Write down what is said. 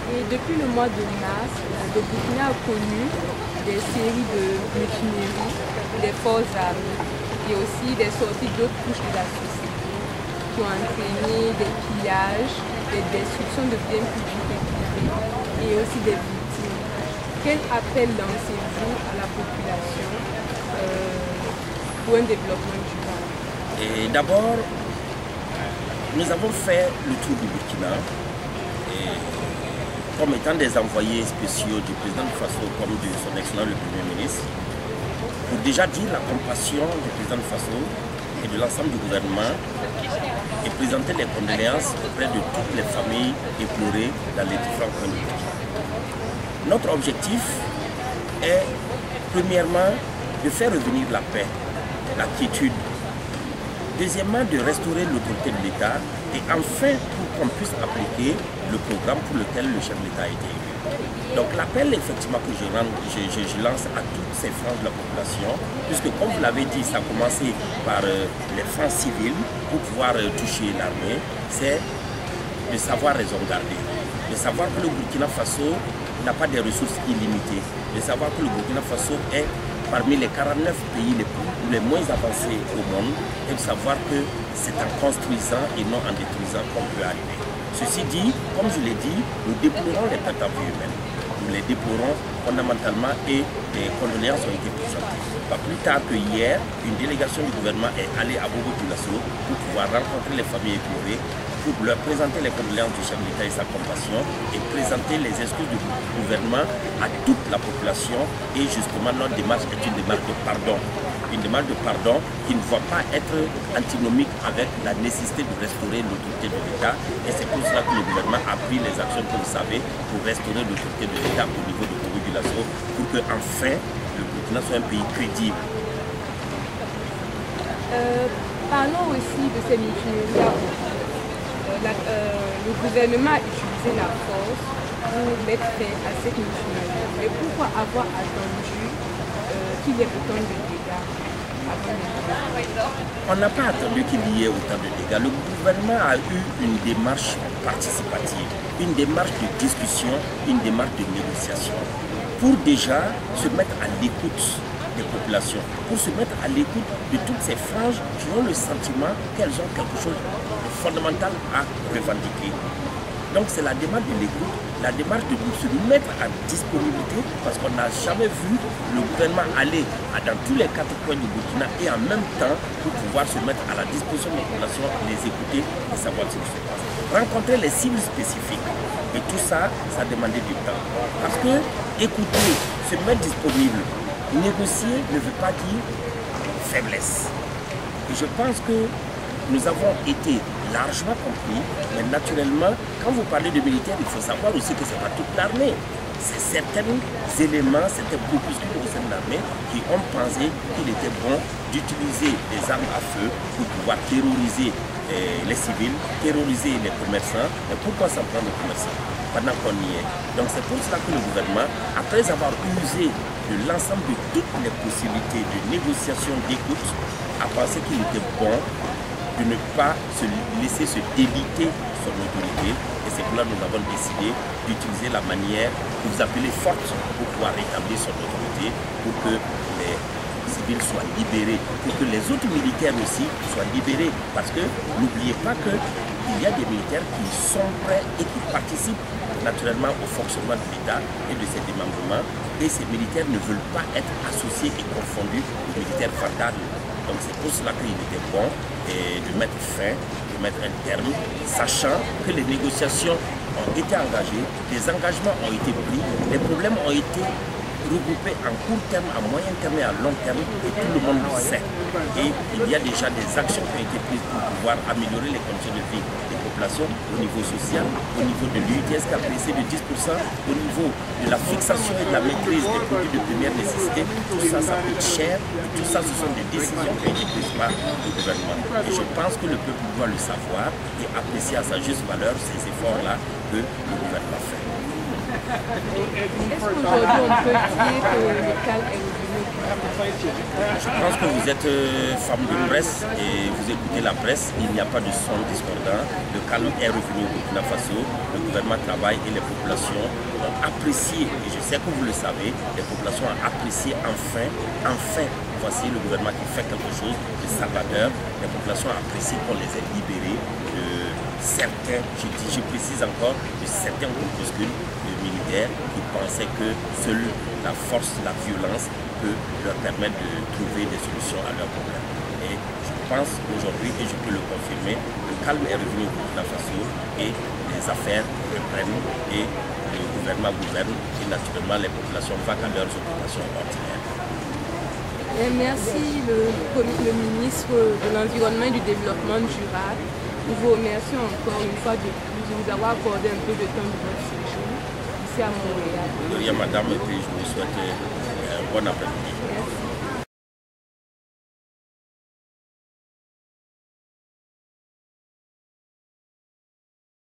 Et depuis le mois de mars, le Burkina a connu des séries de mutineries des forces armées et aussi des sorties d'autres couches de la société qui ont entraîné des pillages, des destructions de biens publics et privés et aussi des victimes. Quel appel lancez-vous à la population pour un développement durable? Et d'abord, nous avons fait le tour du Burkina comme étant des envoyés spéciaux du président de Faso comme de son excellence le Premier ministre, pour déjà dire la compassion du président de Faso et de l'ensemble du gouvernement et présenter les condoléances auprès de toutes les familles éplorées dans les différents coins du Burkina. Notre objectif est premièrement de faire revenir la paix, la quiétude. Deuxièmement, de restaurer l'autorité de l'État et enfin pour qu'on puisse appliquer le programme pour lequel le chef de l'État a été élu. Donc l'appel effectivement que je lance à toutes ces franges de la population, puisque comme vous l'avez dit, ça a commencé par les franges civiles pour pouvoir toucher l'armée, c'est de savoir raison garder, de savoir que le Burkina Faso n'a pas des ressources illimitées, de savoir que le Burkina Faso est parmi les 49 pays les moins avancés au monde et de savoir que c'est en construisant et non en détruisant qu'on peut arriver. Ceci dit, comme je l'ai dit, nous déplorons les pertes en vie humaines. Nous les déplorons fondamentalement et des condoléances ont été présentées. Pas plus tard que hier, une délégation du gouvernement est allée à Bobo-Dioulasso pour pouvoir rencontrer les familles éplorées, pour leur présenter les condoléances du chef de l'État et sa compassion et présenter les excuses du gouvernement à toute la population. Et justement, notre démarche est une démarche de pardon. Une démarche de pardon qui ne va pas être antinomique avec la nécessité de restaurer l'autorité de l'État. Et c'est pour cela que le gouvernement a pris les actions que vous savez pour restaurer l'autorité de l'État au niveau de Bobo-Dioulasso pour que enfin le Burkina soit un pays crédible. Parlons aussi de ces mutineries. Le gouvernement a utilisé la force pour mettre fin à cette mutinerie. Mais pourquoi avoir attendu qu'il y ait autant de dégâts avant On n'a pas attendu qu'il y ait autant de dégâts. Le gouvernement a eu une démarche participative, une démarche de discussion, une démarche de négociation pour déjà se mettre à l'écoute des populations, pour se mettre à l'écoute de toutes ces franges qui ont le sentiment qu'elles ont quelque chose de fondamental à revendiquer. Donc c'est la démarche de l'écoute, la démarche de se mettre à disponibilité parce qu'on n'a jamais vu le gouvernement aller dans tous les 4 coins du Burkina et en même temps pour pouvoir se mettre à la disposition de la population, les écouter et savoir ce qui se passe. Rencontrer les cibles spécifiques et tout ça, ça demandait du temps. Parce que écouter, se mettre disponible, négocier ne veut pas dire faiblesse. Et je pense que nous avons été largement compris, mais naturellement, quand vous parlez de militaires, il faut savoir aussi que ce n'est pas toute l'armée. C'est certains éléments, certains groupuscules au sein de l'armée qui ont pensé qu'il était bon d'utiliser des armes à feu pour pouvoir terroriser les civils, terroriser les commerçants. Mais pourquoi s'en prendre aux commerçants pendant qu'on y est? Donc c'est pour cela que le gouvernement, après avoir usé de l'ensemble de toutes les possibilités de négociation, d'écoute, a pensé qu'il était bon de ne pas se laisser se déliter son autorité. Et c'est pour là que nous avons décidé d'utiliser la manière que vous appelez forte pour pouvoir rétablir son autorité, pour que les civils soient libérés, pour que les autres militaires aussi soient libérés. Parce que n'oubliez pas qu'il y a des militaires qui sont prêts et qui participent naturellement au fonctionnement de l'État et de ses démembrements. Et ces militaires ne veulent pas être associés et confondus aux militaires fantasmes. Donc c'est pour cela qu'il était bon de mettre fin, de mettre un terme, sachant que les négociations ont été engagées, les engagements ont été pris, les problèmes ont été regroupés en court terme, à moyen terme et à long terme, et tout le monde le sait. Et il y a déjà des actions qui ont été prises pour pouvoir améliorer les conditions de vie des populations au niveau social, au niveau de l'UTS qui a baissé de 10%, au niveau de la fixation et de la maîtrise des produits de première nécessité. Tout ça, ça coûte cher. Tout ça, ce sont des décisions qui ont été prises par le gouvernement. Et je pense que le peuple doit le savoir et apprécier à sa juste valeur ces efforts-là que le gouvernement fait. Est-ce qu'aujourd'hui on peut dire que le calme est revenu? Je pense que vous êtes femme de presse et vous écoutez la presse, il n'y a pas de son discordant. Le calme est revenu au Burkina Faso, le gouvernement travaille et les populations ont apprécié, et je sais que vous le savez, les populations ont apprécié enfin, voici le gouvernement qui fait quelque chose de salvateur. Les populations ont apprécié qu'on les ait libérés de certains, je précise encore, de certains groupuscules de militaires qui pensaient que seule la force, la violence peut leur permettre de trouver des solutions à leurs problèmes. Et je pense aujourd'hui, et je peux le confirmer, le calme est revenu au Burkina Faso et les affaires reprennent et le gouvernement gouverne et naturellement les populations vaquent à leurs occupations ordinaires. Merci le ministre de l'Environnement et du Développement durable. Nous vous remercions encore une fois de plus de vous avoir accordé un peu de temps de votre séjour ici à Montréal. De rien madame, et puis je vous souhaite un bon après-midi.